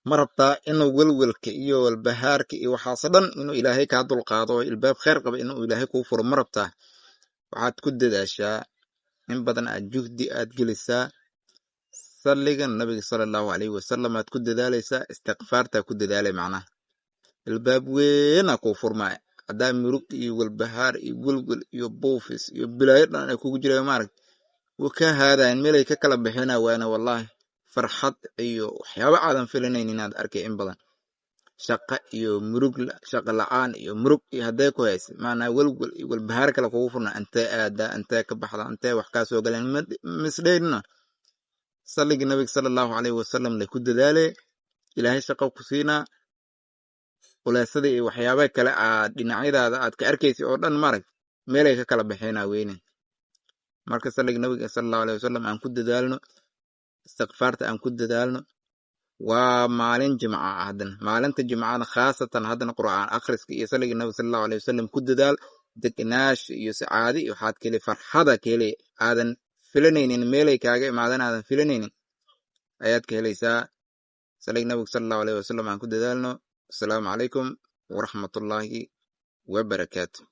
ma rabtaa inuu welwelka iyo walbahaarka iyo waxaas dhan inuu ilaahay kaa dulqaado oo ilbaab khayr qaba inuu ilaahay kuu furo ma rabtaa waxaad ku dadaashaa in badan aad juhdi aad gelisaa salliga nabiga sallallahu alayhi wasallam aad ku dadaalaysaa istighfaarta ku dadaalay macnaha ilbaab weena kuu furmaa hadaa murug iyo walbahaar iyo welwel iyo buufis iyo bilaayo dhan ay kugu jiraan maarag ka haadaan meelay ka kala bixina waana wallahi farxad iyo waxyaabo aadan filanaynin inaad arkay in badan shaqa iyo murug shaqa la'aan iyo murug iyo haday ku hayso maana welwel iyo walbahaar kala kugu furna anta aada anta ka baxda anta wax ka soo galeen misdheedna salliga nabiga sallallahu alayhi wasallam la ku dadaale ilaahay shaqa ku siina walaasada iyo waxyaabo kale aad dhinacyadaada aad ka arkaysi oo dhan marag meelay ka kala bixina weeyne marka salliga nabiga sallallahu alayhi wasallam aan ku dadaalno istighfaarta aan ku dadaalno waa maalin jimca hadan maalinta jimcada khaasatan hadan quraan akhriska iyo salliga nabiga sallallahu alayhi wasallam ku dadaal degnaash iyo sacaadi iyo waxaad kale farxada kale aadan filanaynin meelay kaaga imaadan aadan filanaynin ayaad ka helaysaa salliga nabiga sallallahu alayhi wasallam aan ku dadaalno assalamu alaykum wa rahmatullahi wa barakatuh